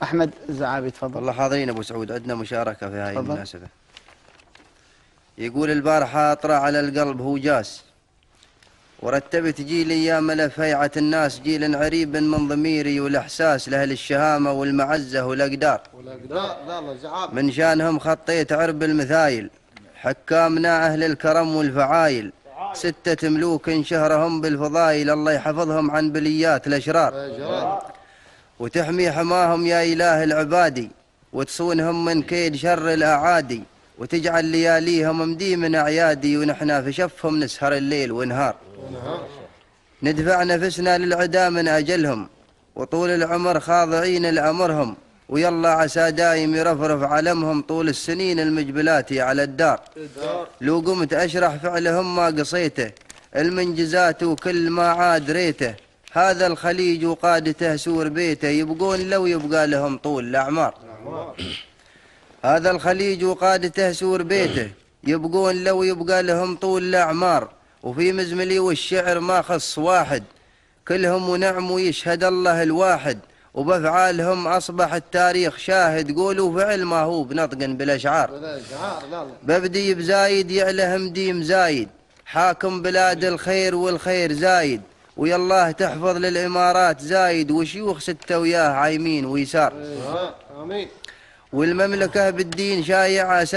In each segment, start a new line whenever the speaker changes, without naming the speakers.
أحمد الزعابي تفضل.
والله حاضرين أبو سعود، عندنا مشاركة في هذه المناسبة. يقول البارحة طرى على القلب هو جاس، ورتبت جيلي يا ملف هيعة الناس، جيل عريب من ضميري والإحساس لأهل الشهامة والمعزة والأقدار، من شانهم خطيت عرب المثايل، حكامنا أهل الكرم والفعايل، 6 ملوك شهرهم بالفضايل، الله يحفظهم عن بليات الأشرار، وتحمي حماهم يا إله العبادي، وتصونهم من كيد شر الأعادي، وتجعل لياليهم مديم أعيادي، ونحنا في شفهم نسهر الليل ونهار، ندفع نفسنا للعدا من أجلهم، وطول العمر خاضعين لأمرهم، ويلا عسى دايم يرفرف علمهم طول السنين المجبلات على الدار. لو قمت أشرح فعلهم ما قصيته، المنجزات وكل ما عاد ريته، هذا الخليج وقادته سور بيته، يبقون لو يبقى لهم طول الأعمار. هذا الخليج وقادته سور بيته، يبقون لو يبقى لهم طول الأعمار، وفي مزملي والشعر ما خص واحد، كلهم ونعم ويشهد الله الواحد، وبأفعالهم أصبح التاريخ شاهد، قولوا فعل ما هو بنطق بالأشعار. ببدي بزايد يعلهم ديم زايد، حاكم بلاد الخير والخير زايد، ويالله تحفظ للإمارات زايد، وشيوخ 6 وياه عايمين ويسار. والمملكة بالدين شايعة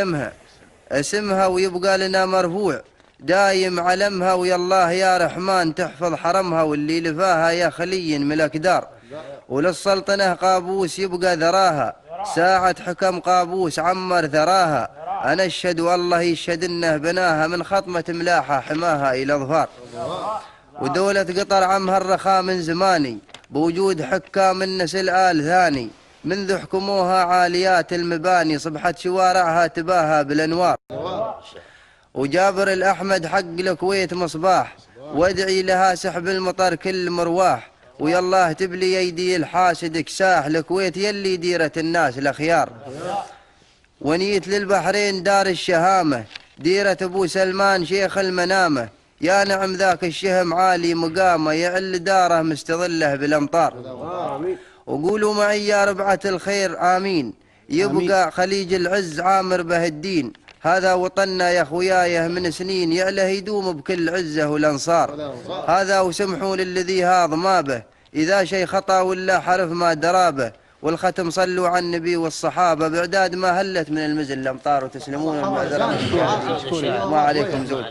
اسمها ويبقى لنا مرفوع، دايم علمها، ويالله يا رحمن تحفظ حرمها، واللي لفاها يا خلي من الأكدار. وللسلطنة قابوس يبقى ذراها، ساعة حكم قابوس عمر ثراها، أنا أشهد والله يشهد إنه بناها، من خطمة ملاحة حماها إلى ظفار. ودولة قطر عمها الرخاء من زماني، بوجود حكام النسل آل ثاني، منذ حكموها عاليات المباني، صبحت شوارعها تباهى بالأنوار. وجابر الأحمد حق الكويت مصباح، وادعي لها سحب المطر كل مرواح، ويالله تبلي يدي الحاسد كساح، الكويت يلي ديرة الناس الأخيار. ونيت للبحرين دار الشهامة، ديرة أبو سلمان شيخ المنامة، يا نعم ذاك الشهم عالي مقامة، يعل داره مستظله بالأمطار. وقولوا معي يا ربعة الخير آمين، يبقى خليج العز عامر به الدين، هذا وطننا يا خويايه من سنين، يعله يدوم بكل عزه والأنصار. هذا وسمحوا للذي هاض ما به، إذا شيء خطأ ولا حرف ما درابه، والختم صلوا على النبي والصحابة، بعداد ما هلت من المزن الأمطار، وتسلمون المعذرة ما عليكم زود.